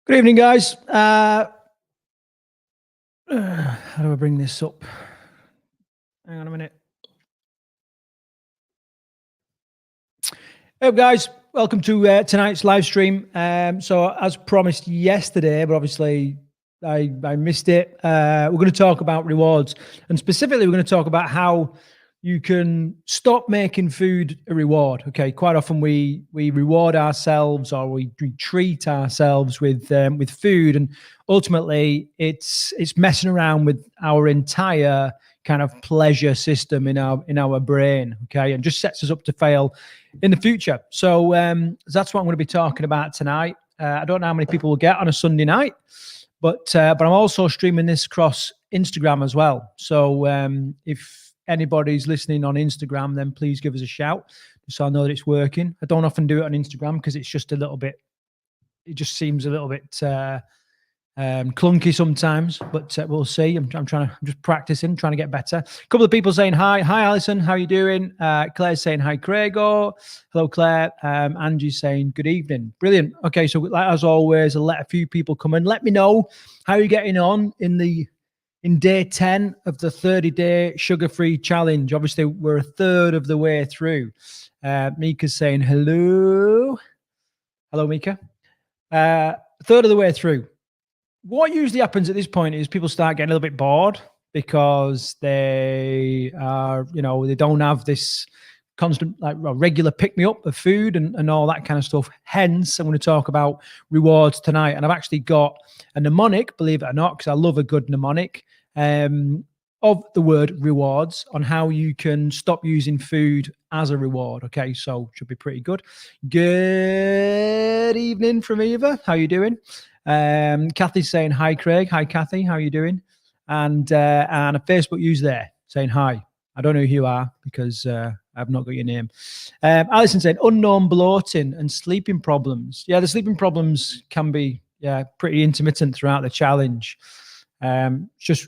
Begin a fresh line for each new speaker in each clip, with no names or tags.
Good evening, guys. How do I bring this up? Hang on a minute. Hey, guys. Welcome to tonight's live stream. So, as promised yesterday, but obviously I missed it, we're going to talk about rewards. And specifically, we're going to talk about how you can stop making food a reward. Okay, quite often we reward ourselves or we treat ourselves with food, and ultimately it's messing around with our entire kind of pleasure system in our brain. Okay, and just sets us up to fail in the future. So that's what I'm going to be talking about tonight. I don't know how many people will get on a Sunday night, but I'm also streaming this across Instagram as well. So if anybody's listening on Instagram, then please give us a shout so I know that it's working. I don't often do it on Instagram because it's just it just seems a little bit clunky sometimes, but we'll see. I'm just practicing, trying to get better. A couple of people saying hi. Hi, Alison. How are you doing? Claire's saying hi, Craigo. Hello, Claire. Angie's saying good evening. Brilliant. Okay, so as always, I'll let a few people come in. Let me know how you're getting on in day 10 of the 30-day sugar-free challenge. Obviously, we're a third of the way through. Mika's saying hello. Hello, Mika. Third of the way through. What usually happens at this point is people start getting a little bit bored because they are, they don't have this constant, regular pick-me-up of food and all that kind of stuff. Hence, I'm going to talk about rewards tonight. And I've actually got a mnemonic, believe it or not, because I love a good mnemonic, of the word rewards on how you can stop using food as a reward. Okay, so should be pretty good. Good evening from Eva. How you doing? Kathy's saying hi, Craig. Hi, Kathy. How are you doing? And a Facebook user there saying hi. I don't know who you are because I've not got your name. Alison said unknown bloating and sleeping problems. Yeah, the sleeping problems can be pretty intermittent throughout the challenge. Just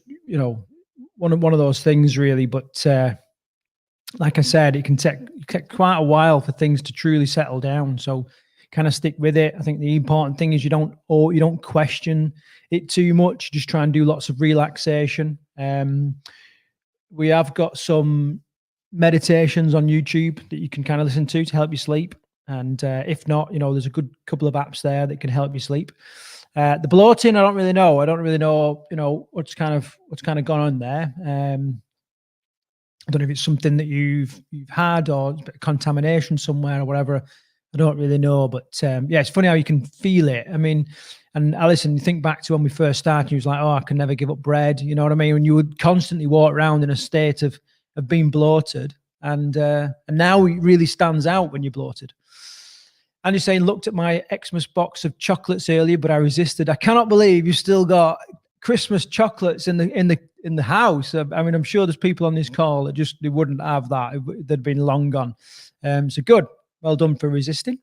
one of those things really. But like I said, it can take quite a while for things to truly settle down. So kind of stick with it. I think the important thing is you don't question it too much. Just try and do lots of relaxation. We have got some meditations on YouTube that you can kind of listen to help you sleep. And if not, there's a good couple of apps there that can help you sleep. The bloating, I don't really know. What's kind of gone on there. I don't know if it's something that you've had or contamination somewhere or whatever. I don't really know, but it's funny how you can feel it. I mean, and Alison, you think back to when we first started, you was like, oh, I can never give up bread. You know what I mean? When you would constantly walk around in a state of being bloated, and now it really stands out when you're bloated. And you're saying, looked at my Xmas box of chocolates earlier, but I resisted. I cannot believe you've still got Christmas chocolates in the house. I mean, I'm sure there's people on this call that they wouldn't have that. They'd been long gone. So good. Well done for resisting.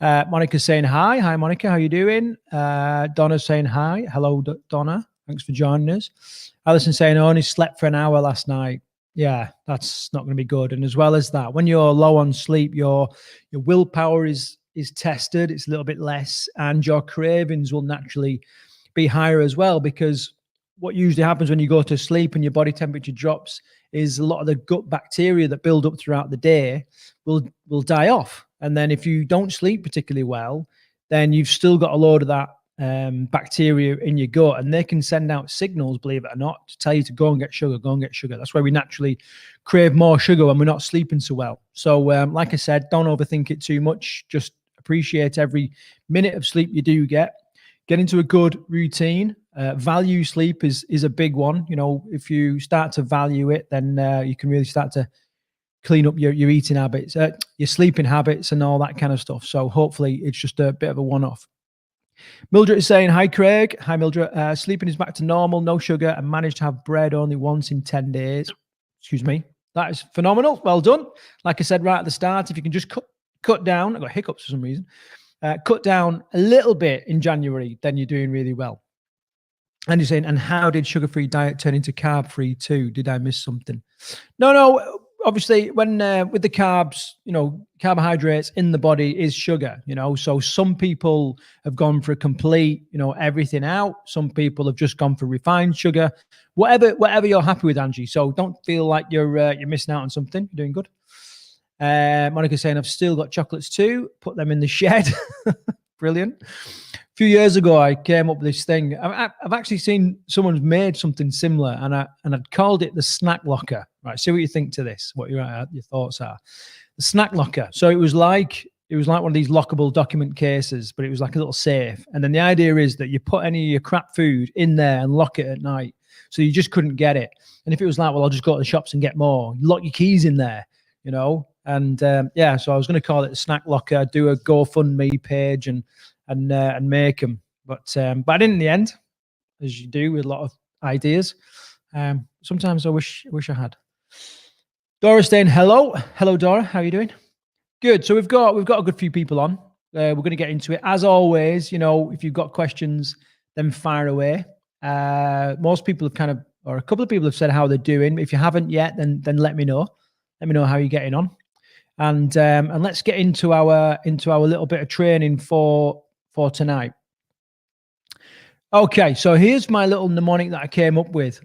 Monica's saying hi. Hi, Monica. How you doing? Donna's saying hi. Hello, Donna. Thanks for joining us. Alison saying, I only slept for an hour last night. Yeah, that's not going to be good. And as well as that, when you're low on sleep, your willpower is tested. It's a little bit less, and your cravings will naturally be higher as well, because what usually happens when you go to sleep and your body temperature drops is a lot of the gut bacteria that build up throughout the day will die off. And then if you don't sleep particularly well, then you've still got a load of that bacteria in your gut, and they can send out signals, believe it or not, to tell you to go and get sugar, go and get sugar. That's why we naturally crave more sugar when we're not sleeping so well. So like I said, don't overthink it too much. Just appreciate every minute of sleep you do get. Get into a good routine. Value sleep is a big one. If you start to value it, then you can really start to clean up your eating habits, your sleeping habits and all that kind of stuff. So hopefully it's just a bit of a one-off. Mildred is saying, hi, Craig. Hi, Mildred. Sleeping is back to normal, no sugar, and managed to have bread only once in 10 days. Excuse me. That is phenomenal. Well done. Like I said right at the start, if you can just cut down, I've got hiccups for some reason, cut down a little bit in January, then you're doing really well. And you're saying, and how did sugar-free diet turn into carb-free too? Did I miss something? No. obviously, when with the carbs, carbohydrates in the body is sugar. So some people have gone for a complete, everything out. Some people have just gone for refined sugar. Whatever you're happy with, Angie. So don't feel like you're missing out on something. You're doing good. Monica's saying I've still got chocolates too. Put them in the shed. Brilliant. A few years ago, I came up with this thing. I've actually seen someone's made something similar, and I'd called it the snack locker. Right, see what you think to this. What your thoughts are. The snack locker. So it was like one of these lockable document cases, but it was like a little safe. And then the idea is that you put any of your crap food in there and lock it at night, so you just couldn't get it. And if it was like, well, I'll just go to the shops and get more. You lock your keys in there, And so I was going to call it the snack locker. Do a GoFundMe page and make them, but I didn't in the end, as you do with a lot of ideas. Sometimes I wish I had. Dora saying hello, Dora. How are you doing? Good. So we've got a good few people on. We're going to get into it as always. If you've got questions, then fire away. Most people have or a couple of people have said how they're doing. If you haven't yet, then let me know. Let me know how you're getting on. And let's get into our little bit of training for tonight. Okay, so here's my little mnemonic that I came up with,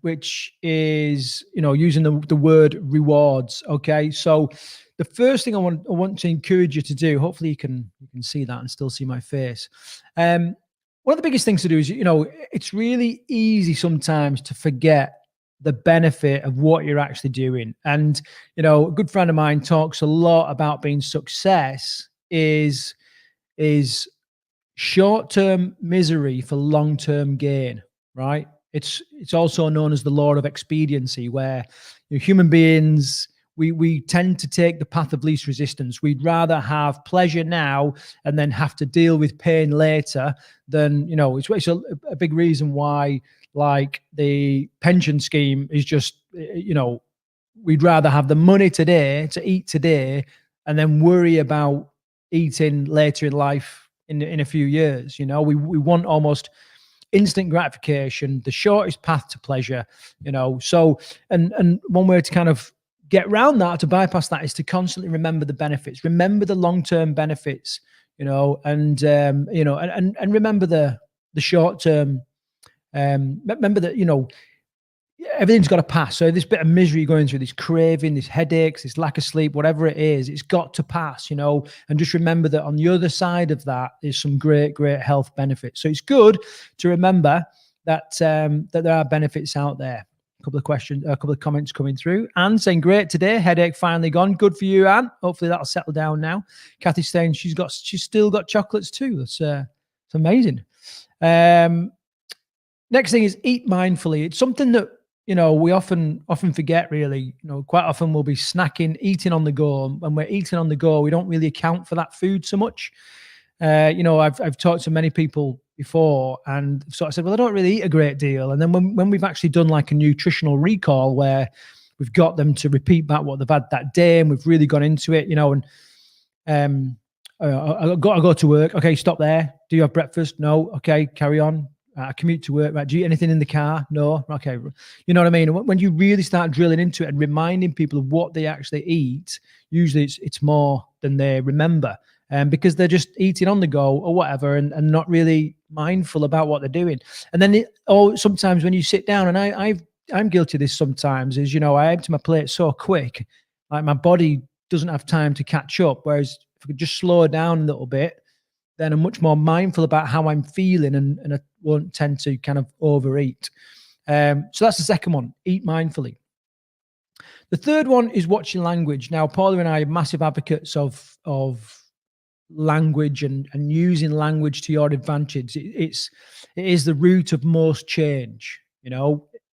which is using the word rewards. Okay, so the first thing I want to encourage you to do. Hopefully you can see that and still see my face. One of the biggest things to do is it's really easy sometimes to forget the benefit of what you're actually doing. And a good friend of mine talks a lot about being success is short-term misery for long-term gain, right? It's also known as the law of expediency, where human beings, we tend to take the path of least resistance. We'd rather have pleasure now and then have to deal with pain later than, it's a big reason why, like, the pension scheme is just, we'd rather have the money today to eat today and then worry about eating later in life in a few years. We want almost instant gratification, the shortest path to pleasure, so and one way to kind of get around that, to bypass that, is to constantly remember the benefits, remember the long-term benefits, and remember the short-term. Remember that everything's got to pass. So this bit of misery you're going through, this craving, this headaches, this lack of sleep, whatever it is, it's got to pass, and just remember that on the other side of that is some great health benefits. So it's good to remember that there are benefits out there. A couple of comments coming through. Anne saying, great today, headache finally gone. Good for you, Anne. Hopefully that'll settle down now. Kathy's saying she's still got chocolates too. That's amazing. Next thing is eat mindfully. It's something that we often forget, really. Quite often we'll be snacking, eating on the go. When we're eating on the go, we don't really account for that food so much. I've talked to many people before and sort of said, well, I don't really eat a great deal. And then when we've actually done like a nutritional recall where we've got them to repeat back what they've had that day, and we've really gone into it, and I go to work. Okay, stop there. Do you have breakfast? No. Okay, carry on. I commute to work. Right? Do you eat anything in the car? No. Okay. You know what I mean? When you really start drilling into it and reminding people of what they actually eat, usually it's more than they remember, because they're just eating on the go or whatever, and not really mindful about what they're doing. And then sometimes when you sit down, and I'm guilty of this sometimes, is I empty my plate so quick, like my body doesn't have time to catch up. Whereas if I could just slow down a little bit, then I'm much more mindful about how I'm feeling, and I won't tend to kind of overeat. So that's the second one, eat mindfully. The third one is watching language. Now, Paula and I are massive advocates of language and using language to your advantage. It is the root of most change,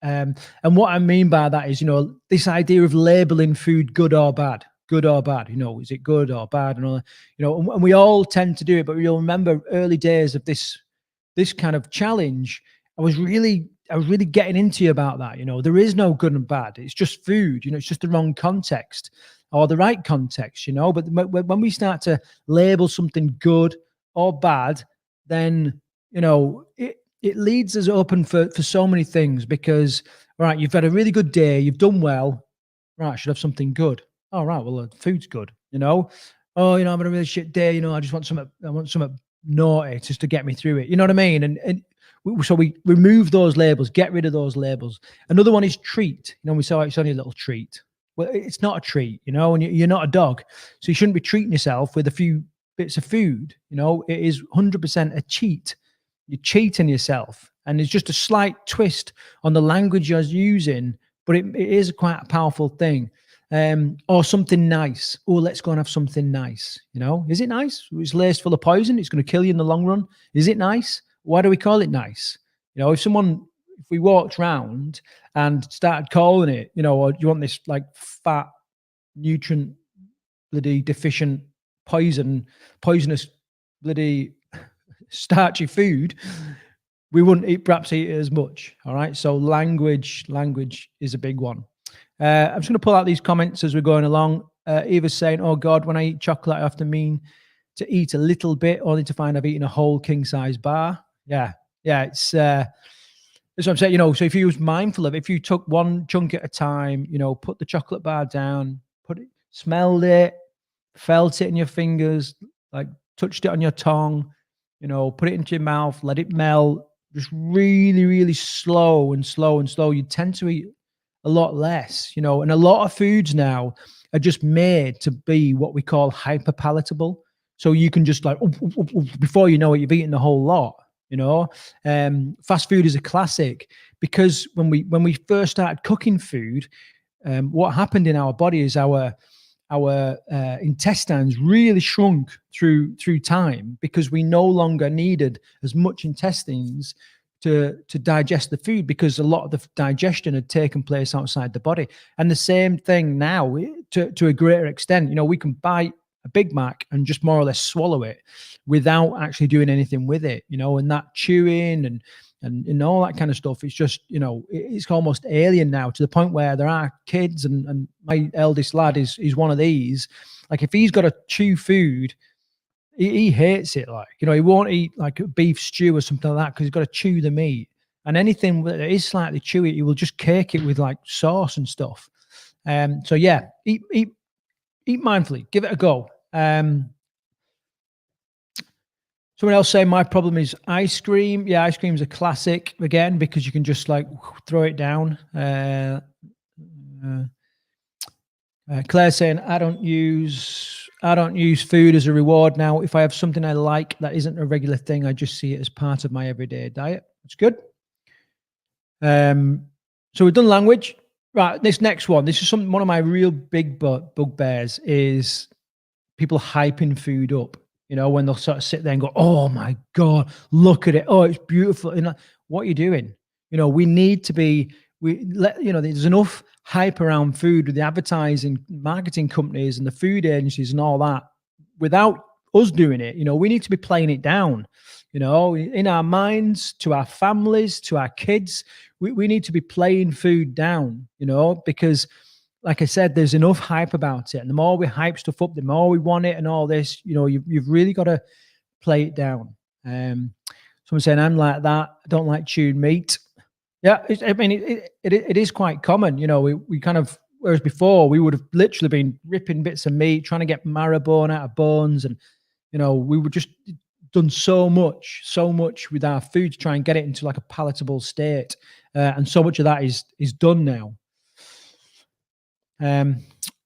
and what I mean by that is, this idea of labeling food good or bad. Is it good or bad? And all that, and we all tend to do it, but you'll remember early days of this kind of challenge. I was really getting into you about that. There is no good and bad. It's just food. It's just the wrong context or the right context. But when we start to label something good or bad, then it leads us open for so many things. Because right, you've had a really good day, you've done well. Right, I should have something good. Oh, right, well, the food's good, you know? Oh, I'm having a really shit day, I just want something naughty just to get me through it. You know what I mean? So we remove those labels, get rid of those labels. Another one is treat. We say, it's only a little treat. Well, it's not a treat, and you're not a dog. So you shouldn't be treating yourself with a few bits of food. It is 100% a cheat. You're cheating yourself. And it's just a slight twist on the language you're using, but it is quite a powerful thing. Or something nice. Oh, let's go and have something nice. Is it nice? It's laced full of poison. It's going to kill you in the long run. Is it nice? Why do we call it nice? If we walked round and started calling it, or do you want this like fat, nutrient, bloody deficient, poisonous, bloody starchy food, we wouldn't perhaps eat it as much. All right. So language is a big one. I'm just going to pull out these comments as we're going along. Eva's saying, "Oh God, when I eat chocolate, I often mean to eat a little bit, only to find I've eaten a whole king size bar." Yeah. It's that's what I'm saying. So if you was mindful of it, if you took one chunk at a time, put the chocolate bar down, smelled it, felt it in your fingers, like touched it on your tongue, put it into your mouth, let it melt, just really, really slow, you tend to eat a lot less, and a lot of foods now are just made to be what we call hyper palatable. So you can just like, before you know it, you've eaten the whole lot. Fast food is a classic because when we first started cooking food, what happened in our body is our intestines really shrunk through time because we no longer needed as much intestines to digest the food because a lot of the digestion had taken place outside the body. And the same thing now to a greater extent. We can bite a Big Mac and just more or less swallow it without actually doing anything with it, and that chewing and all that kind of stuff. It's just, it's almost alien now to the point where there are kids and my eldest lad is one of these. Like if he's got to chew food, he hates it. Like, he won't eat like a beef stew or something like that because he's got to chew the meat. And anything that is slightly chewy, he will just cake it with like sauce and stuff. So yeah, eat mindfully, give it a go. Someone else saying my problem is ice cream. Yeah, ice cream is a classic again because you can just like throw it down. Claire saying I don't use food as a reward now. If I have something I like that isn't a regular thing, I just see it as part of my everyday diet. That's good. So we've done language. Right, this next one. This is one of my real big bugbears is people hyping food up. When they'll sort of sit there and go, "Oh my God, look at it! Oh, it's beautiful!" What are you doing? We need to be. There's enough hype around food with the advertising, marketing companies, and the food agencies and all that. Without us doing it, we need to be playing it down. In our minds, to our families, to our kids, we need to be playing food down. Because like I said, there's enough hype about it. And the more we hype stuff up, the more we want it and all this, you've really got to play it down. Someone saying, I'm like that. I don't like chewed meat. Yeah, it is quite common. We kind of, whereas before we would have literally been ripping bits of meat, trying to get marrow bone out of bones. And, we would just done so much with our food to try and get it into like a palatable state. And so much of that is done now.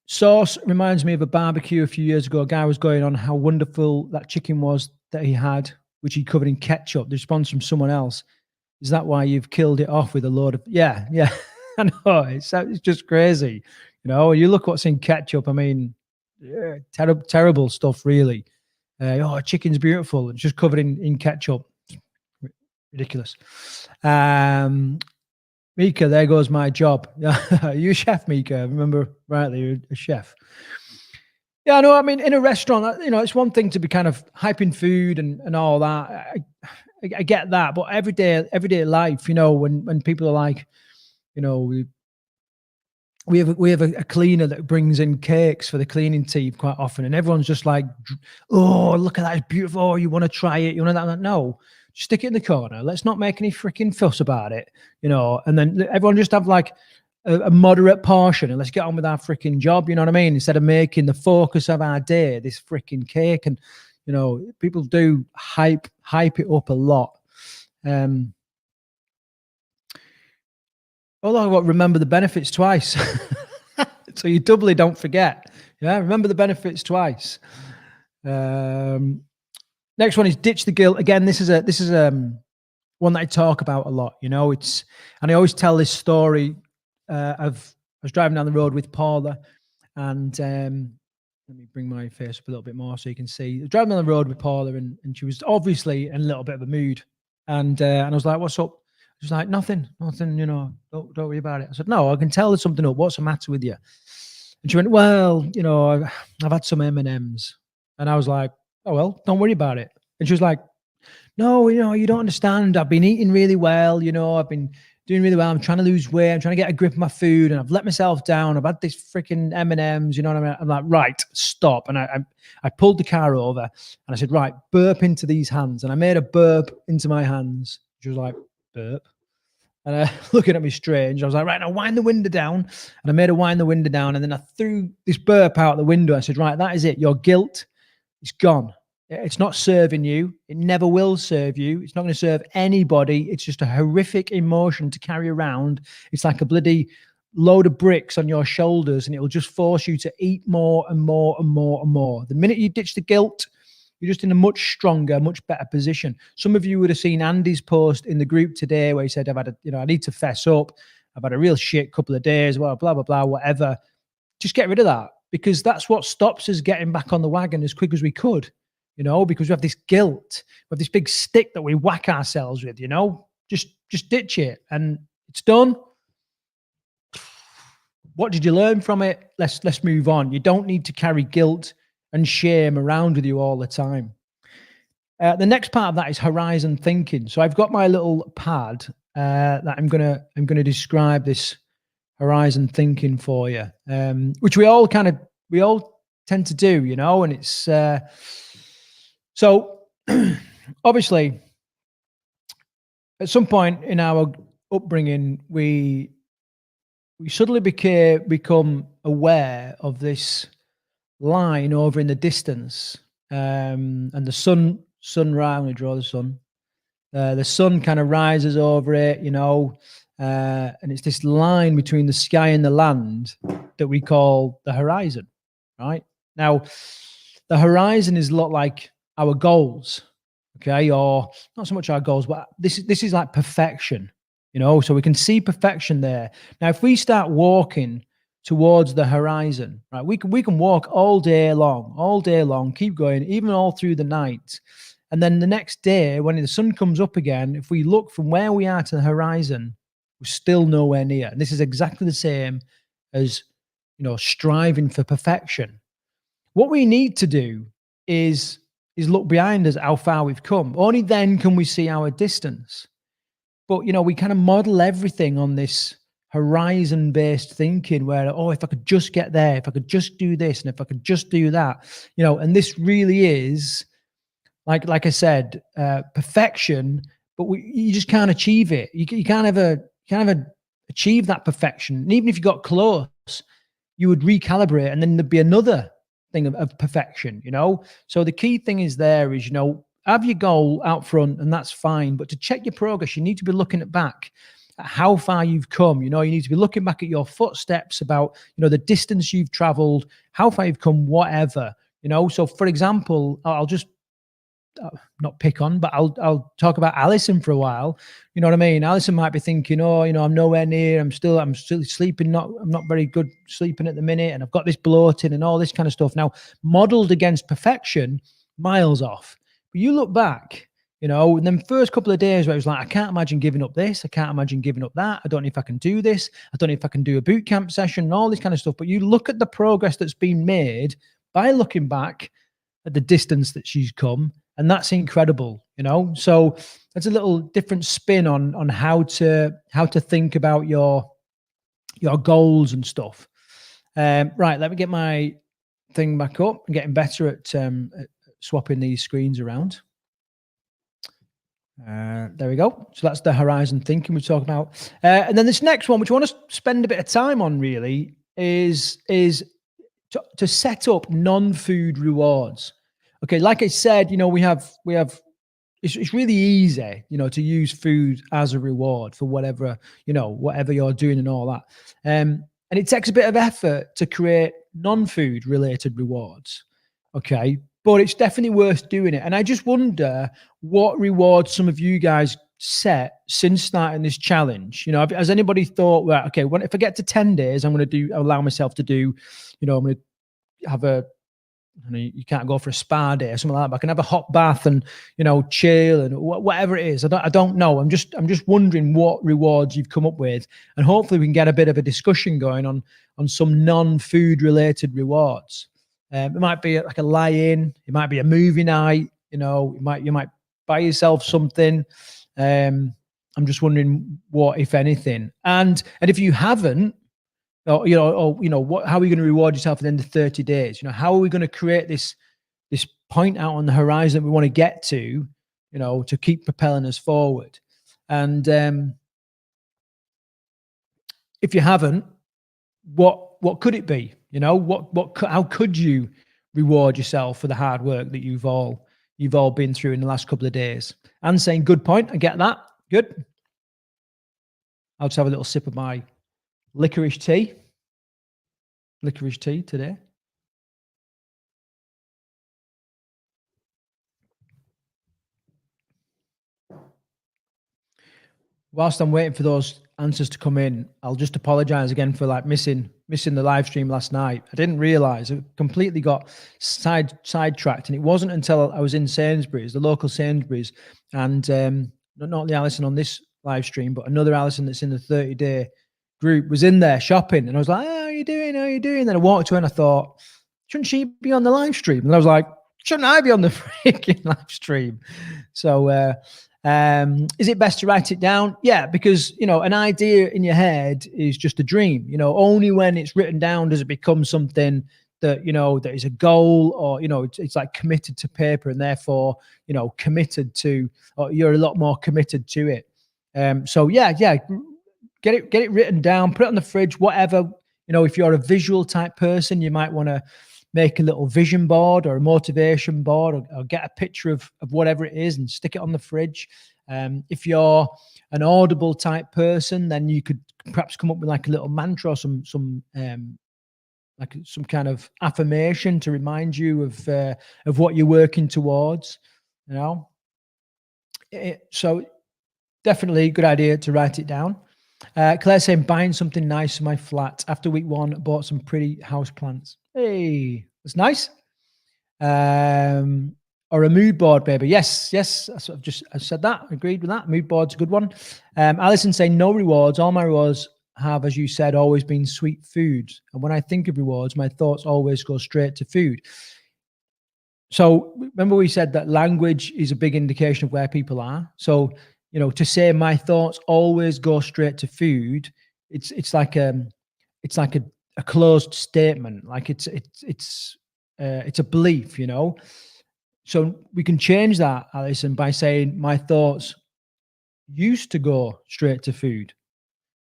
Sauce reminds me of a barbecue a few years ago. A guy was going on how wonderful that chicken was that he had, which he covered in ketchup. The response from someone else, is that why you've killed it off with a load of... Yeah. I know, it's just crazy. You look what's in ketchup. I mean, terrible stuff, really. Chicken's beautiful. It's just covered in ketchup. Ridiculous. Mika, there goes my job. Are you a chef, Mika? I remember rightly, you're a chef. Yeah, no, I mean, in a restaurant, it's one thing to be kind of hyping food and all that. I get that, but everyday life, when people are like, we have a cleaner that brings in cakes for the cleaning team quite often, and everyone's just like, "Oh, look at that, it's beautiful. Oh, you want to try it? You want that?" No, just stick it in the corner. Let's not make any freaking fuss about it, And then everyone just have like a moderate portion and let's get on with our freaking job. You know what I mean? Instead of making the focus of our day this freaking cake. And, you know, people do hype it up a lot. Although remember the benefits twice. So you doubly don't forget. Yeah, remember the benefits twice. Next one is ditch the guilt. Again, this is one that I talk about a lot. You know, and I always tell this story of I was driving down the road with Paula, and let me bring my face up a little bit more so you can see. I was driving down the road with Paula, and she was obviously in a little bit of a mood, and I was like, "What's up?" She was like, "Nothing, you know, don't worry about it." I said, "No, I can tell there's something up. What's the matter with you?" And she went, "Well, you know, I've had some M&Ms," and I was like, "Oh well, don't worry about it." And she was like, "No, you know, you don't understand. I've been eating really well. You know, I've been doing really well. I'm trying to lose weight. I'm trying to get a grip of my food, and I've let myself down. I've had this freaking M&Ms. You know what I mean?" I'm like, "Right, stop." And I pulled the car over, and I said, "Right, burp into these hands." And I made a burp into my hands. She was like, "Burp?" And looking at me strange. I was like, "Right, now wind the window down." And I made her wind the window down, and then I threw this burp out the window. I said, "Right, that is it. Your guilt is gone. It's not serving you. It never will serve you. It's not going to serve anybody. It's just a horrific emotion to carry around. It's like a bloody load of bricks on your shoulders, and it will just force you to eat more and more and more and more. The minute you ditch the guilt, you're just in a much stronger, much better position." Some of you would have seen Andy's post in the group today where he said, I need to fess up. I've had a real shit couple of days, well, blah, blah, blah, whatever. Just get rid of that, because that's what stops us getting back on the wagon as quick as we could, you know, because we have this guilt, we have this big stick that we whack ourselves with, you know, just ditch it and it's done. What did you learn from it? Let's move on. You don't need to carry guilt and shame around with you all the time. The next part of that is horizon thinking. So I've got my little pad that I'm gonna describe this horizon thinking for you, which we all tend to do, you know. And it's so obviously at some point in our upbringing we suddenly become aware of this line over in the distance, and the sun rise. I'm going to draw the sun. The sun kind of rises over it, you know, and it's this line between the sky and the land that we call the horizon, right? Now, the horizon is a lot like our goals, okay, or not so much our goals, but this is like perfection, you know. So we can see perfection there. Now, if we start walking towards the horizon, right, we can walk all day long, keep going, even all through the night. And then the next day, when the sun comes up again, if we look from where we are to the horizon, we're still nowhere near. And this is exactly the same as, you know, striving for perfection. What we need to do is look behind us, how far we've come. Only then can we see our distance. But, you know, we kind of model everything on this horizon-based thinking where, oh, if I could just get there, if I could just do this, and if I could just do that, you know. And this really is, like I said, perfection, but you just can't achieve it. You can't ever achieve that perfection. And even if you got close, you would recalibrate, and then there'd be another thing of perfection, you know. So the key thing is you know, have your goal out front, and that's fine. But to check your progress, you need to be looking back at how far you've come. You know, you need to be looking back at your footsteps, about, you know, the distance you've traveled, how far you've come, whatever, you know. So for example, I'll just not pick on, but I'll talk about Alison for a while. You know what I mean? Alison might be thinking, oh, you know, I'm nowhere near. I'm still sleeping. I'm not very good sleeping at the minute, and I've got this bloating and all this kind of stuff. Now, modeled against perfection, miles off. But you look back, you know, and then first couple of days where it was like, I can't imagine giving up this. I can't imagine giving up that. I don't know if I can do this. I don't know if I can do a boot camp session and all this kind of stuff. But you look at the progress that's been made by looking back at the distance that she's come. And that's incredible, you know. So that's a little different spin on how to think about your goals and stuff. Right, let me get my thing back up. I'm getting better at swapping these screens around. There we go. So that's the horizon thinking we talk about. And then this next one, which I want to spend a bit of time on really, is to set up non-food rewards. Okay, like I said, we have it's really easy, to use food as a reward for whatever you're doing and all that. And it takes a bit of effort to create non-food related rewards. Okay, but it's definitely worth doing it. And I just wonder what rewards some of you guys set since starting this challenge. Has anybody thought, well, okay, if I get to 10 days, I'm going to allow myself to do, I'm going to have you can't go for a spa day or something like that, but I can have a hot bath and, chill and whatever it is. I don't know. I'm just wondering what rewards you've come up with, and hopefully we can get a bit of a discussion going on some non-food related rewards. It might be like a lie-in. It might be a movie night. You might buy yourself something. I'm just wondering what, if anything, and if you haven't, how are you going to reward yourself at the end of 30 days? How are we going to create this point out on the horizon that we want to get to, to keep propelling us forward? And if you haven't, what could it be? How could you reward yourself for the hard work that you've all been through in the last couple of days? And saying, good point. I get that. Good. I'll just have a little sip of my licorice tea today. Whilst I'm waiting for those answers to come in, I'll just apologize again for missing the live stream last night. I didn't realize. I completely got sidetracked, and it wasn't until I was in Sainsbury's, the local Sainsbury's, and not the Alison on this live stream, but another Alison that's in the 30-day group was in there shopping, and I was like, "How are you doing? How are you doing?" Then I walked to her and I thought, shouldn't she be on the live stream? And I was like, shouldn't I be on the freaking live stream? So is it best to write it down? Yeah, because an idea in your head is just a dream. Only when it's written down does it become something that that is a goal, or it's like committed to paper, and therefore committed to, or you're a lot more committed to it. So yeah, get it written down, put it on the fridge, whatever. If you're a visual type person, you might want to make a little vision board or a motivation board, or get a picture of whatever it is and stick it on the fridge. If you're an audible type person, then you could perhaps come up with like a little mantra or some kind of affirmation to remind you of what you're working towards. So definitely a good idea to write it down. Claire saying, buying something nice for my flat. After week 1, bought some pretty house plants. Hey, that's nice. Or a mood board, baby. Yes. I said that. Agreed with that. Mood board's a good one. Alison saying, no rewards. All my rewards have, as you said, always been sweet foods. And when I think of rewards, my thoughts always go straight to food. So remember we said that language is a big indication of where people are. So to say my thoughts always go straight to food, it's like a closed statement. Like it's a belief, So we can change that, Alison, by saying my thoughts used to go straight to food.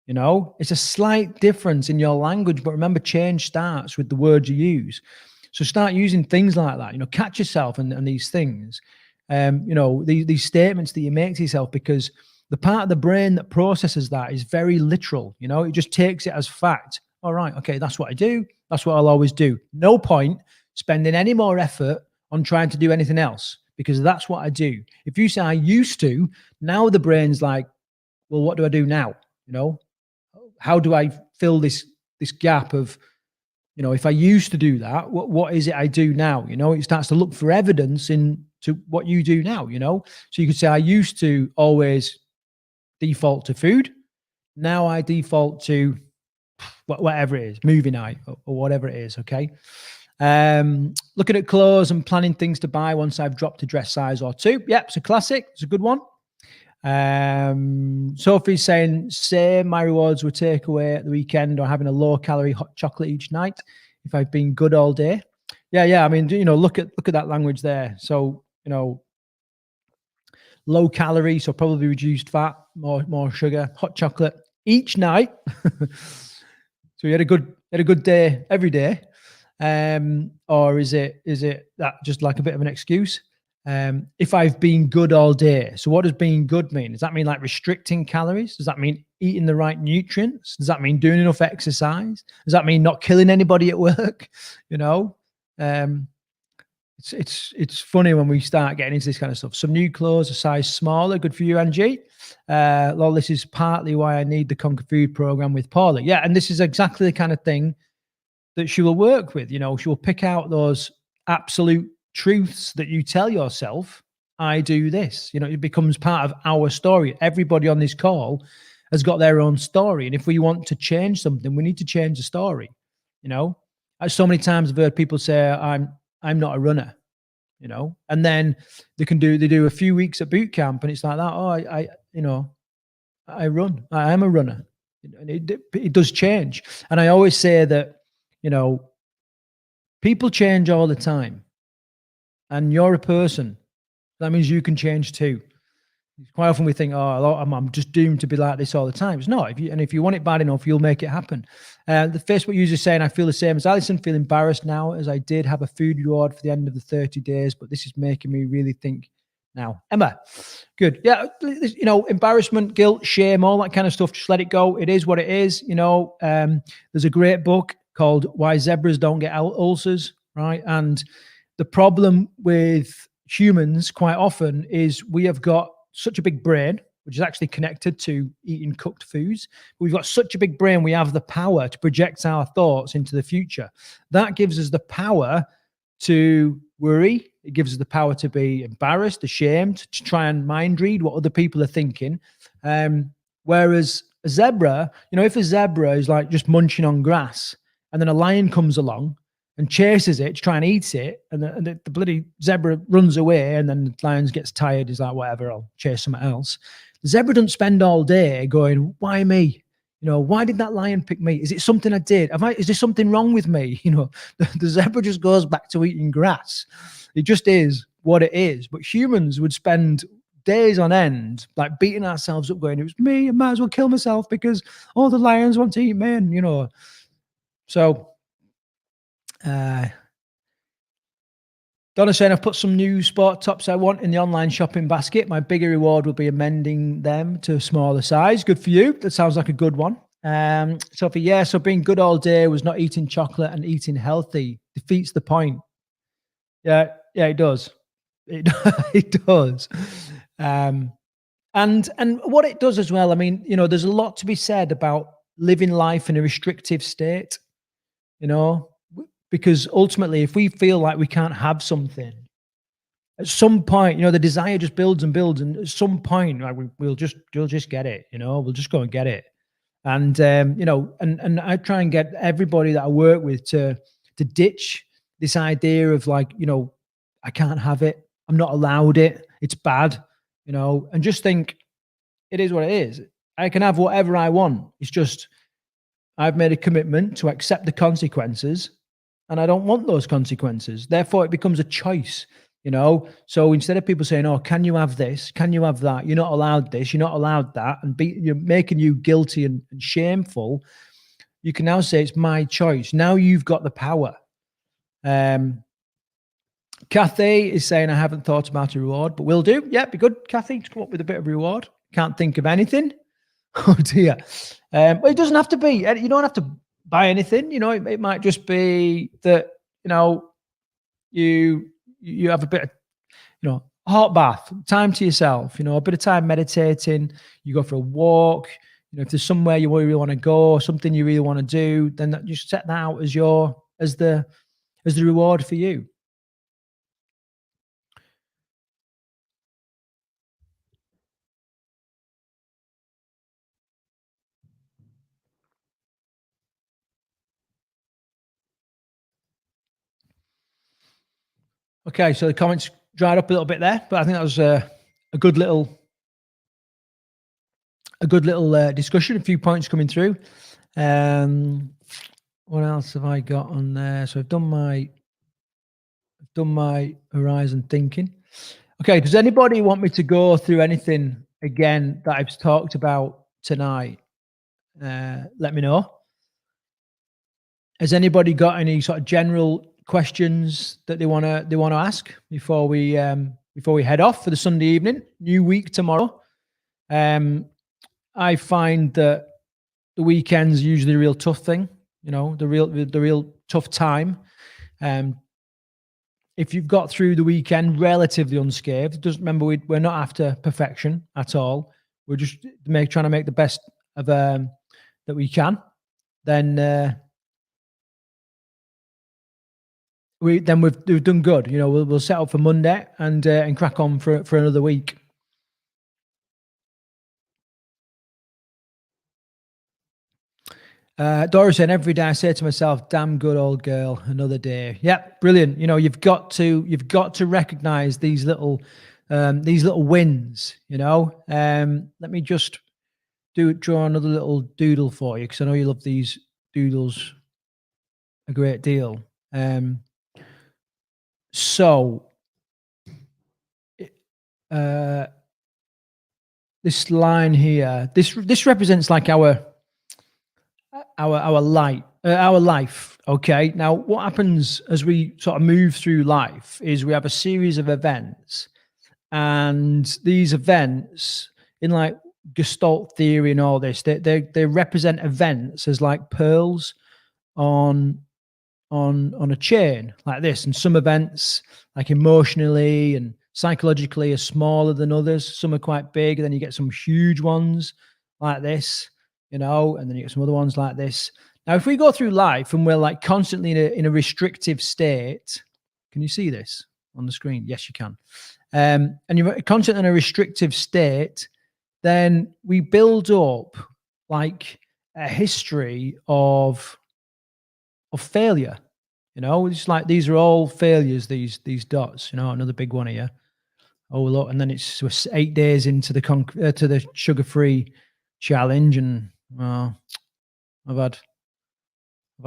It's a slight difference in your language, but remember, change starts with the words you use. So start using things like that. Catch yourself and these things. These statements that you make to yourself, because the part of the brain that processes that is very literal. It just takes it as fact. All right, okay, that's what I do. That's what I'll always do. No point spending any more effort on trying to do anything else, because that's what I do. If you say I used to, now the brain's like, well, what do I do now? How do I fill this gap of, if I used to do that, what is it I do now? It starts to look for evidence into what you do now, So you could say, I used to always default to food. Now I default to whatever it is, movie night or whatever it is, okay? Looking at clothes and planning things to buy once I've dropped a dress size or 2. Yep, it's a classic. It's a good one. Sophie's saying, say my rewards were takeaway at the weekend, or having a low-calorie hot chocolate each night if I've been good all day. Yeah. I mean, look at that language there. So, low calorie, so probably reduced fat, more sugar, hot chocolate each night. So you had a good day every day, or is it that just like a bit of an excuse? If I've been good all day, so what does being good mean? Does that mean like restricting calories? Does that mean eating the right nutrients? Does that mean doing enough exercise? Does that mean not killing anybody at work? You know, um, it's funny when we start getting into this kind of stuff. Some new clothes, a size smaller, good for you, Angie. Lol, this is partly why I need the Conquer Food program with Paula. Yeah, and this is exactly the kind of thing that she will work with. You know, she will pick out those absolute truths that you tell yourself. I do this. You know, it becomes part of our story. Everybody on this call has got their own story, and if we want to change something, we need to change the story. You know, so many times I've heard people say, I'm not a runner, you know, and then they do a few weeks at boot camp and it's like that. Oh, I you know, I run. I am a runner. And it does change. And I always say that, you know, people change all the time. And you're a person. That means you can change too. Quite often we think, oh, I'm just doomed to be like this all the time. It's not. If you want it bad enough, you'll make it happen. The Facebook user is saying, I feel the same as Alison, feel embarrassed now as I did have a food reward for the end of the 30 days, but this is making me really think now. Emma, good. Yeah, you know, embarrassment, guilt, shame, all that kind of stuff, just let it go. It is what it is. You know, there's a great book called Why Zebras Don't Get Ulcers, right? And the problem with humans quite often is we have got such a big brain, which is actually connected to eating cooked foods. We've got such a big brain, we have the power to project our thoughts into the future. That gives us the power to worry. It gives us the power to be embarrassed, ashamed, to try and mind read what other people are thinking. Whereas a zebra, you know, if a zebra is like just munching on grass and then a lion comes along and chases it to try and eat it, and the bloody zebra runs away, and then the lion gets tired, he's like, whatever, I'll chase something else. The zebra doesn't spend all day going, why me? You know, why did that lion pick me? Is it something I did? Is there something wrong with me? You know, the zebra just goes back to eating grass. It just is what it is. But humans would spend days on end, like beating ourselves up, going, it was me, I might as well kill myself because all the lions want to eat me, and, you know. So, Donna saying, I've put some new sport tops I want in the online shopping basket. My bigger reward will be amending them to a smaller size. Good for you. That sounds like a good one. Sophie, yeah, so being good all day was not eating chocolate and eating healthy defeats the point. Yeah, it does. It does. And what it does as well, I mean, you know, there's a lot to be said about living life in a restrictive state, you know, because ultimately, if we feel like we can't have something, at some point, you know, the desire just builds and builds, and at some point, like we'll just get it, you know, we'll just go and get it. And you know, and I try and get everybody that I work with to ditch this idea of like, you know, I can't have it, I'm not allowed it, it's bad, you know, and just think it is what it is. I can have whatever I want. It's just I've made a commitment to accept the consequences, and I don't want those consequences. Therefore, it becomes a choice, you know? So instead of people saying, oh, can you have this? Can you have that? You're not allowed this. You're not allowed that. And you're making you guilty and shameful. You can now say, it's my choice. Now you've got the power. Kathy is saying, I haven't thought about a reward, but will do. Yeah, be good, Kathy, to come up with a bit of reward. Can't think of anything. Oh, dear. Well, it doesn't have to be. You don't have to buy anything. You know, it might just be that, you know, you have a bit of, you know, hot bath, time to yourself, you know, a bit of time meditating, you go for a walk, you know, if there's somewhere you really want to go, something you really want to do, then just set that out as the reward for you. Okay, so the comments dried up a little bit there, but I think that was a good little discussion. A few points coming through. What else have I got on there? So I've done my horizon thinking. Okay, does anybody want me to go through anything again that I've talked about tonight? Let me know. Has anybody got any sort of general questions that they wanna ask before we head off for the Sunday evening? New week tomorrow. Um, I find that the weekend's usually a real tough thing. You know, the real tough time. Um, if you've got through the weekend relatively unscathed, just remember we're not after perfection at all. We're just trying to make the best of that we can. Then we've done good. You know, we'll set up for Monday and crack on for another week. Dora saying every day I say to myself, "Damn good old girl, another day." Yeah, brilliant. You know, you've got to recognise these little wins. You know, let me just draw another little doodle for you because I know you love these doodles a great deal. So, uh, this line here, this represents like our life. Okay, now what happens as we sort of move through life is we have a series of events, and these events in like Gestalt theory and all this, they represent events as like pearls on on a chain like this, and some events like emotionally and psychologically are smaller than others. Some are quite big, and then you get some huge ones like this, you know, and then you get some other ones like this. Now if we go through life and we're like constantly in a restrictive state, can you see this on the screen? Yes, you can. And you're constantly in a restrictive state, then we build up like a history of failure. You know, it's like these are all failures. These dots. You know, another big one here. Oh look, and then it's we're 8 days into the to the sugar-free challenge, and I've had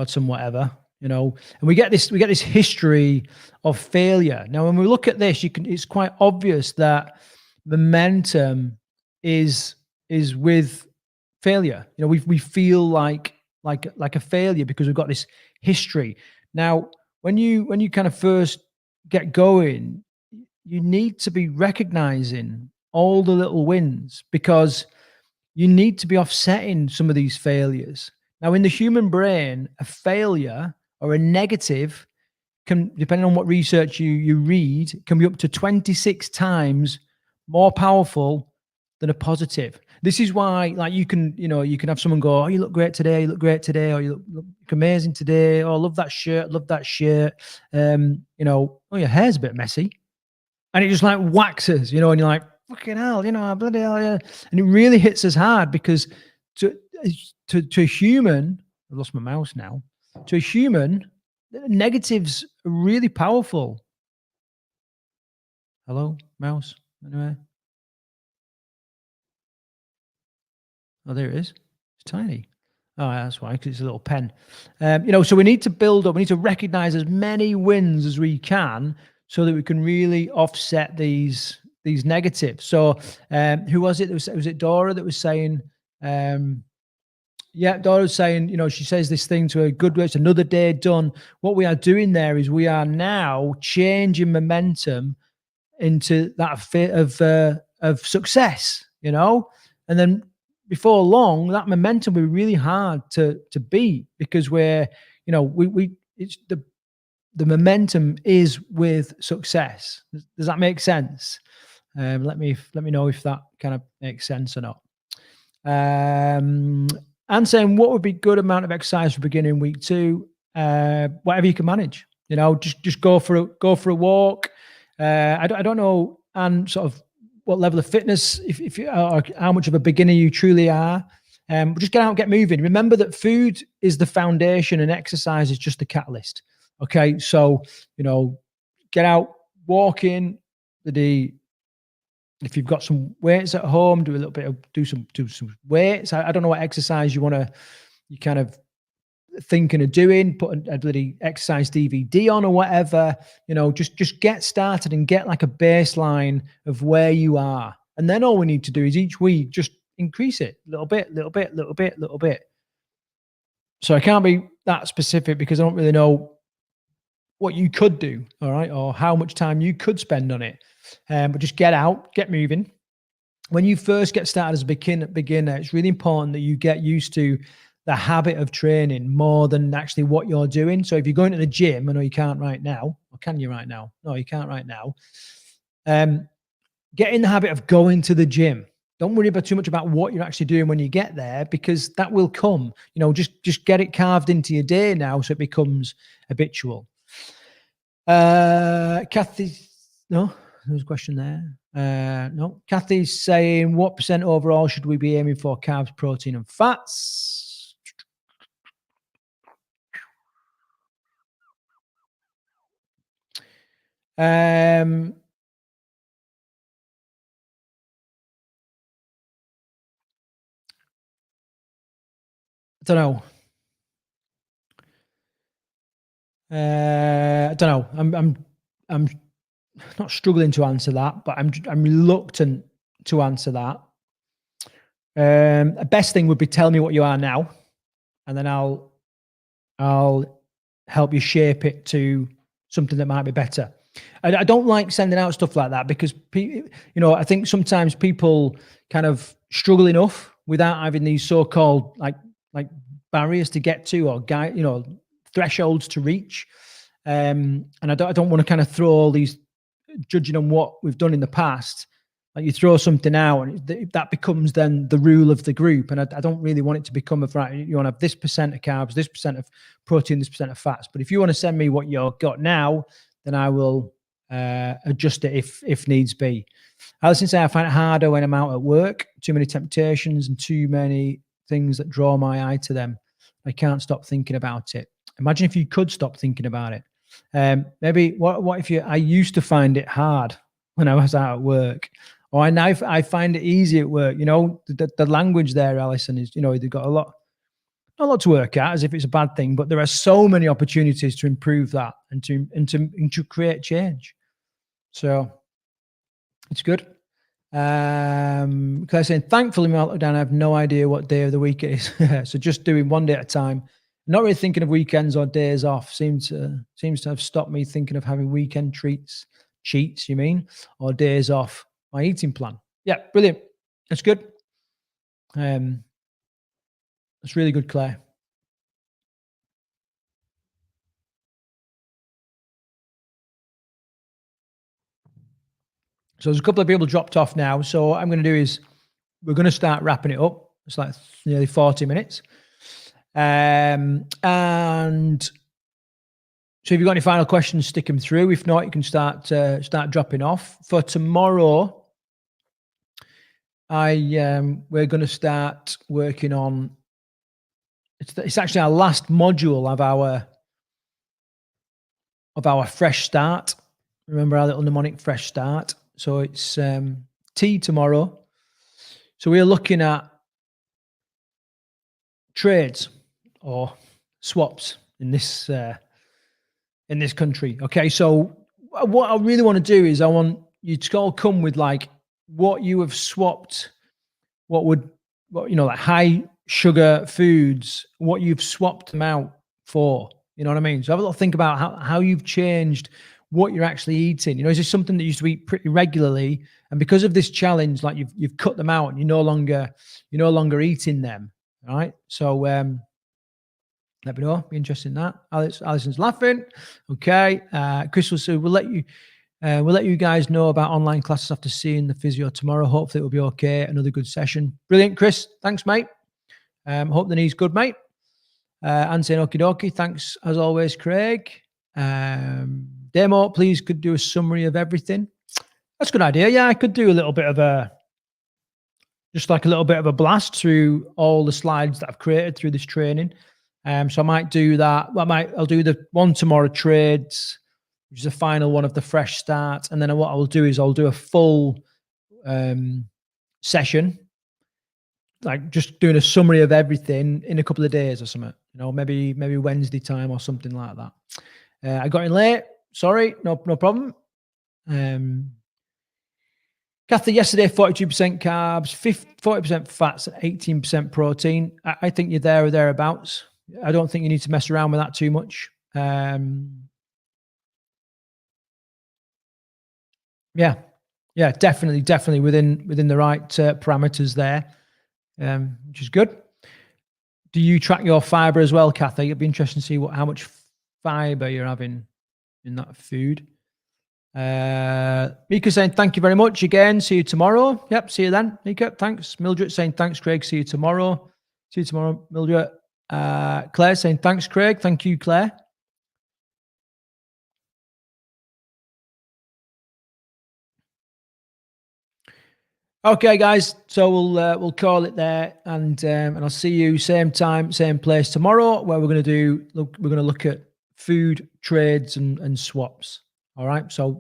some whatever. You know, and we get this history of failure. Now, when we look at this, it's quite obvious that momentum is with failure. You know, we feel like a failure because we've got this history. Now, when you kind of first get going, you need to be recognizing all the little wins because you need to be offsetting some of these failures. Now, in the human brain, a failure or a negative can, depending on what research you read, can be up to 26 times more powerful than a positive. This is why, like, you can have someone go, "Oh, you look great today. You look great today. Or you look amazing today. Oh, I love that shirt. Love that shirt. You know, oh, your hair's a bit messy," and it just like waxes, you know, and you're like, "Fucking hell, you know, bloody hell, yeah." And it really hits us hard because to a human, I've lost my mouse now. To a human, negatives are really powerful. Hello, mouse. Anyway, oh, there it is. It's tiny. Oh, that's why, because it's a little pen. You know, so we need to build up. We need to recognize as many wins as we can, so that we can really offset these negatives. So, who was it? Was it Dora that was saying? Yeah, Dora was saying, you know, she says this thing to a good way. It's another day done. What we are doing there is we are now changing momentum into that fit of success, you know, and then before long, that momentum will be really hard to beat because we're, you know, we it's the momentum is with success. Does that make sense? Let me know if that kind of makes sense or not. And saying what would be good amount of exercise for beginning week 2, whatever you can manage. You know, just go for a walk. I don't know, and sort of what level of fitness, if you are, how much of a beginner you truly are. But just get out and get moving. Remember that food is the foundation and exercise is just the catalyst. Okay, so you know, get out, walking. If you've got some weights at home, do some weights. I don't know what exercise you kind of thinking of doing, put a bloody exercise DVD on or whatever, just get started and get like a baseline of where you are. And then all we need to do is each week just increase it a little bit, little bit, little bit, little bit. So I can't be that specific because I don't really know what you could do, all right, or how much time you could spend on it. But just get out, get moving. When you first get started as a beginner, it's really important that you get used to the habit of training more than actually what you're doing. So if you're going to the gym, I know you can't right now, or can you right now? No, you can't right now. Get in the habit of going to the gym. Don't worry about too much about what you're actually doing when you get there, because that will come. Just get it carved into your day now so it becomes habitual. Kathy, no, there's a question there. No, Kathy's saying, what percent overall should we be aiming for? Carbs, protein, and fats. I don't know. I don't know. I'm not struggling to answer that, but I'm reluctant to answer that. The best thing would be tell me what you are now, and then I'll help you shape it to something that might be better. I don't like sending out stuff like that because I think sometimes people kind of struggle enough without having these so-called like barriers to get to, or thresholds to reach. And I don't want to kind of throw all these, judging on what we've done in the past, like you throw something out and that becomes then the rule of the group. And I don't really want it to become you want to have this percent of carbs, this percent of protein, this percent of fats. But if you want to send me what you've got now, then I will adjust it if needs be. Alison say, I find it harder when I'm out at work. Too many temptations and too many things that draw my eye to them. I can't stop thinking about it. Imagine if you could stop thinking about it. Maybe what if I used to find it hard when I was out at work, or I find it easy at work. The language there, Alison, is they've got not a lot to work at as if it's a bad thing, but there are so many opportunities to improve that and to create change. So it's good. Claire saying, thankfully, Meltdown, I have no idea what day of the week it is. So just doing one day at a time. Not really thinking of weekends or days off. Seems to have stopped me thinking of having weekend cheats, you mean, or days off my eating plan. Yeah, brilliant. That's good. That's really good, Claire. So there's a couple of people dropped off now. So what I'm going to do is we're going to start wrapping it up. It's like nearly 40 minutes. And so if you've got any final questions, stick them through. If not, you can start dropping off. For tomorrow, we're going to start working on. It's actually our last module of our fresh start. Remember our little mnemonic fresh start. So it's tea tomorrow. So we're looking at trades or swaps in this country. Okay, so what I really want to do is I want you to all come with like what you have swapped, like high sugar foods, what you've swapped them out for. You know what I mean? So have a little think about how you've changed what you're actually eating. Is this something that you used to eat pretty regularly, and because of this challenge, like you've cut them out and you're no longer eating them. All right. So let me know. Be interested in that. Alison's laughing. Okay. Chris will say we'll let you guys know about online classes after seeing the physio tomorrow. Hopefully it will be okay. Another good session. Brilliant, Chris. Thanks, mate. Hope the knee's good, mate. And saying okie dokie. Thanks as always, Craig. Demo, please could do a summary of everything. That's a good idea. Yeah, I could do a little bit of a blast through all the slides that I've created through this training. So I might do that. I'll do the one tomorrow, trades, which is the final one of the fresh start. And then what I will do is I'll do a full session like just doing a summary of everything in a couple of days or something. You know, maybe Wednesday time or something like that. I got in late. Sorry, no problem. Kathy, yesterday 42% carbs, 40% fats, and 18% protein. I think you're there or thereabouts. I don't think you need to mess around with that too much. Yeah, definitely within the right parameters there, which is good. Do you track your fiber as well, Kathy? It'd be interesting to see how much fiber you're having in that food. Mika saying thank you very much again. See you tomorrow. Yep, see you then, Mika. Thanks. Mildred saying thanks, Craig. See you tomorrow. See you tomorrow, Mildred. Claire saying thanks, Craig. Thank you, Claire. Okay, guys. So we'll call it there, and I'll see you same time, same place tomorrow, where we're going to look at food trades and swaps. All right. So